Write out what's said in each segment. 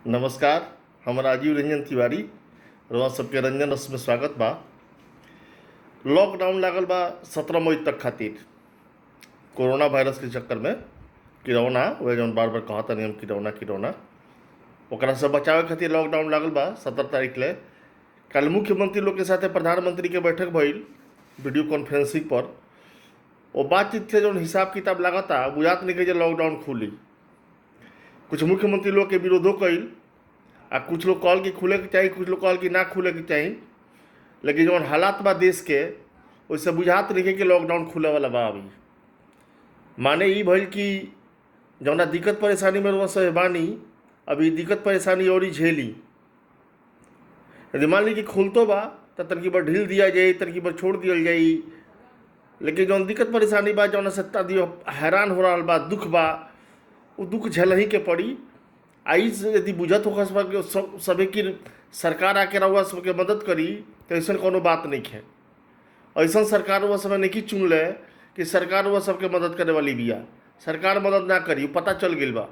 नमस्कार। हम राजीव रंजन तिवारी रउआ सबके रंजन रस में स्वागत बा। लॉकडाउन लागल बा 17 मई तक खातिर कोरोना वायरस के चक्कर में। किरौना वह जौन बार बार कहता नहीं हम किरौना किरौना ओकरा से बचावे खातिर लॉकडाउन लागल बा 17 तारीख ले। कल मुख्यमंत्री लोग के साथे प्रधानमंत्री के बैठक भइल वीडियो कॉन्फ्रेंसिंग पर। वो बातचीत से जौन हिसाब किताब लागता बुझात नहीं कि लॉकडाउन खुली। कुछ मुख्यमंत्री लोग के विरोधो कइल आ कुछ लोग कहल कि खुले के चाहिए, कुछ लोग कहल कि ना खुले के चाहिए। लेकिन जौन हालात बा देश के वैसे बुझात नहीं कि लॉकडाउन खुले वाला बा। अभी माने ई भइल कि जौना दिक्कत परेशानी में रुआ सब बानी अभी दिक्कत परेशानी और ही झेली। यदि मान ली कि खुलतो बा तो तनकी बार ढील दिया जाए, तनकी बार छोड़ दिया जाए। लेकिन जौन दिक्कत परेशानी बा जौन सत्ता दियो हैरान हो रहा बा, दुख बा, वो दुख झेलही के पड़ी। आई यदि बुझत होगा सबे की सरकार आके रहुआ सबके मदद करी तो ऐसा कोनो बात नहीं है। ऐसा सरकार वह सब नहीं चुन ले कि सरकार वह सबके मदद करे वाली बिया। सरकार मदद ना करी, पता चल गई बा।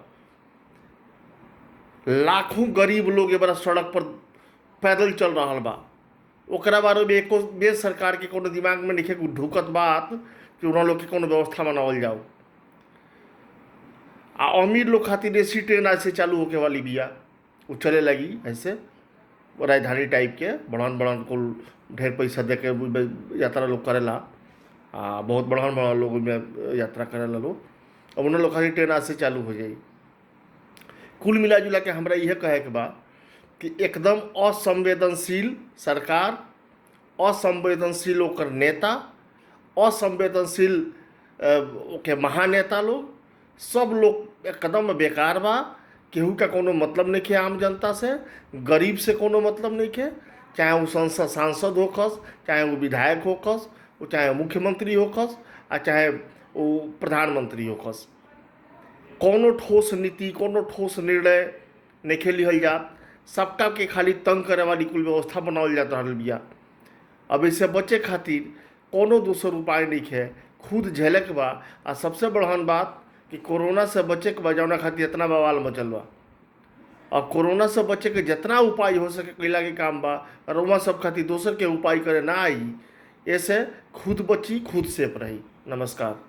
लाखों गरीब लोग ये बड़ा सड़क पर पैदल चल रहा बा। ओकरा बारे में एको बेस सरकार के कोनो दिमाग में नहीं ढुकत बात कि उन्होंने लोग के कोनो व्यवस्था बनावल जाओ। अमीर लोग खातिर एसी ट्रेन आज से चालू होके वाली बिया, वो चले लगी ऐसे राजधानी टाइप के बढ़न बढ़न कुल ढेर पैसा दे के यात्रा लोग करेला। बहुत बढ़न बढ़न लोग में यात्रा करेला लोग। अब उन्हें लोग खातिर ट्रेन आज से चालू हो जाई। कुल मिला जुला के हमरा यह कहे के बा कि एकदम असंवेदनशील सरकार, असंवेदनशील ओकर नेता, असंवेदनशील ओके महानेता लोग, सब लोग एकदम बेकार बा। केहू का कोनो मतलब नहीं है आम जनता से, गरीब से कोनो मतलब नहीं है। चाहे वो सांसद होकस, चाहे वो विधायक होकस, वो चाहे मुख्यमंत्री होकस, आ चाहे वो प्रधानमंत्री होकस। कोनो ठोस नीति, कोनो ठोस निर्णय नहीं लिहल जात। सबका के खाली तंग करे वाली कुल व्यवस्था बनावल जात रहल बिया। अब इससे बचे खातिर कोनो दूसर उपाय नहीं है, खुद झेले के बा। आ सबसे बड़हन बात कि कोरोना से बचे के बजावना खातिर इतना बवाल मचल बा। और कोरोना से बचे के जितना उपाय हो सके कैला के काम बा, रउआ सब खातिर दोसर के उपाय करे ना आई। ऐसे खुद बची खुद सेफ रही। नमस्कार।